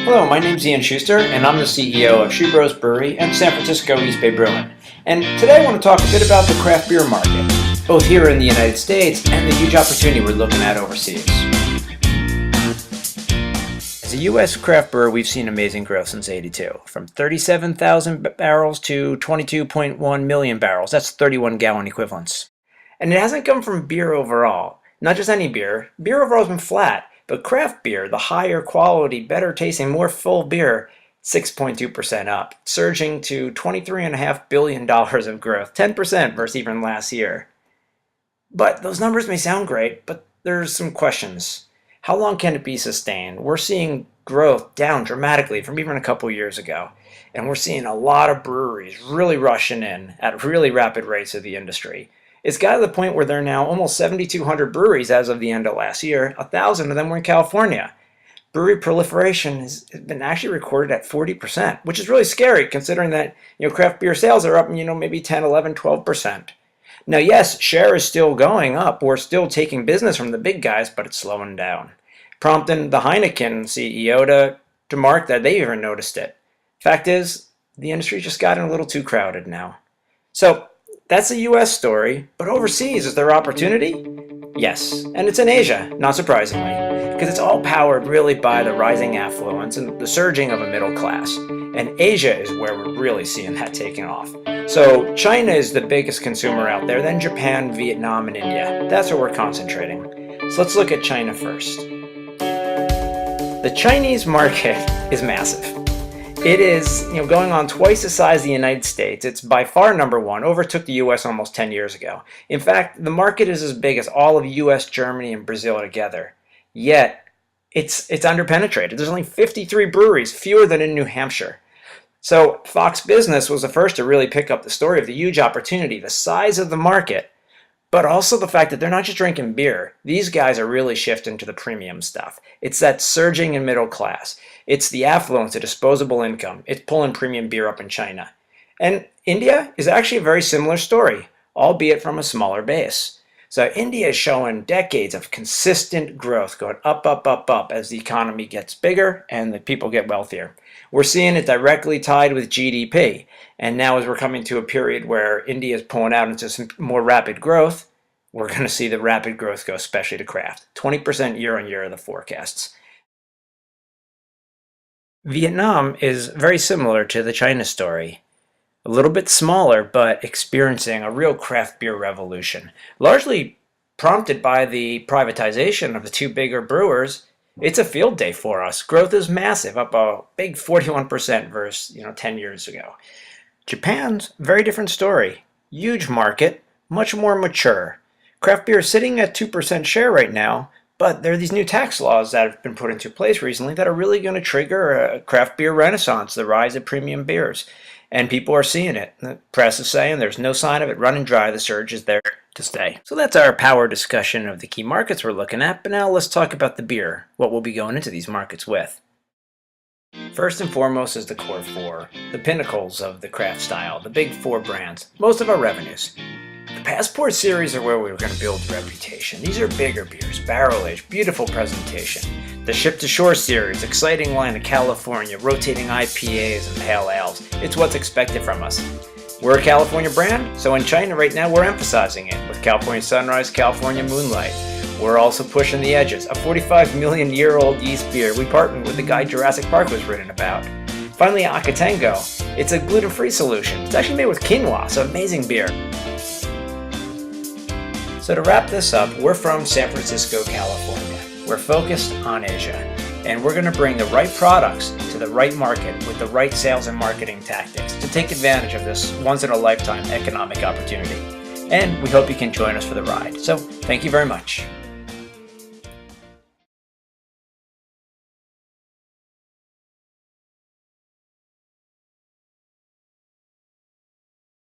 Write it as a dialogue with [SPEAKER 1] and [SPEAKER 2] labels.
[SPEAKER 1] Hello, my name's Ian Schuster, and I'm the CEO of Schubros Brewery and San Francisco East Bay Brewing. And today I want to talk a bit about the craft beer market, both here in the United States and the huge opportunity we're looking at overseas. As a U.S. craft brewer, we've seen amazing growth since '82, from 37,000 barrels to 22.1 million barrels. That's 31 gallon equivalents. And it hasn't come from beer overall. Not just any beer. Beer overall has been flat. But craft beer, the higher quality, better tasting, more full beer, 6.2% up, surging to $23.5 billion of growth, 10% versus even last year. But those numbers may sound great, but there's some questions. How long can it be sustained? We're seeing growth down dramatically from even a couple years ago. And we're seeing a lot of breweries really rushing in at really rapid rates of the industry. It's got to the point where there are now almost 7,200 breweries as of the end of last year. 1,000 of them were in California. Brewery proliferation has been actually recorded at 40%, which is really scary considering that craft beer sales are up maybe 10, 11, 12%. Now, yes, share is still going up. We're still taking business from the big guys, but it's slowing down, prompting the Heineken CEO to mark that they even noticed it. Fact is, the industry just gotten a little too crowded now. So that's a U.S. story, but overseas, is there opportunity? Yes, and it's in Asia, not surprisingly, because it's all powered really by the rising affluence and the surging of a middle class. And Asia is where we're really seeing that taking off. So China is the biggest consumer out there, then Japan, Vietnam, and India. That's where we're concentrating. So let's look at China first. The Chinese market is massive. It is going on twice the size of the United States. It's by far number one, overtook the US almost 10 years ago. In fact, the market is as big as all of US, Germany, and Brazil together. Yet, it's underpenetrated. There's only 53 breweries, fewer than in New Hampshire. So Fox Business was the first to really pick up the story of the huge opportunity, the size of the market, but also the fact that they're not just drinking beer. These guys are really shifting to the premium stuff. It's that surging in middle class. It's the affluence, the disposable income. It's pulling premium beer up in China. And India is actually a very similar story, albeit from a smaller base. So India is showing decades of consistent growth, going up, up, up, up as the economy gets bigger and the people get wealthier. We're seeing it directly tied with GDP. And now as we're coming to a period where India is pulling out into some more rapid growth, we're going to see the rapid growth go especially to craft. 20% year on year are the forecasts. Vietnam is very similar to the China story. A little bit smaller, but experiencing a real craft beer revolution. Largely prompted by the privatization of the two bigger brewers. It's a field day for us. Growth is massive, up a big 41% versus 10 years ago. Japan's a very different story. Huge market, much more mature. Craft beer is sitting at 2% share right now, but there are these new tax laws that have been put into place recently that are really going to trigger a craft beer renaissance, the rise of premium beers. And people are seeing it. The press is saying there's no sign of it running dry. The surge is there to stay. So that's our power discussion of the key markets we're looking at. But now let's talk about the beer, what we'll be going into these markets with. First and foremost is the core four, the pinnacles of the craft style, the big four brands, most of our revenues. The Passport series are where we're going to build reputation. These are bigger beers, barrel-aged, beautiful presentation. The Ship to Shore series, exciting line of California, rotating IPAs and pale ales. It's what's expected from us. We're a California brand, so in China right now we're emphasizing it with California Sunrise, California Moonlight. We're also pushing the edges. A 45-million-year-old yeast beer we partnered with the guy Jurassic Park was written about. Finally, Akatango. It's a gluten-free solution. It's actually made with quinoa, so amazing beer. So to wrap this up, we're from San Francisco, California. We're focused on Asia, and we're going to bring the right products to the right market with the right sales and marketing tactics to take advantage of this once-in-a-lifetime economic opportunity. And we hope you can join us for the ride. So thank you very much.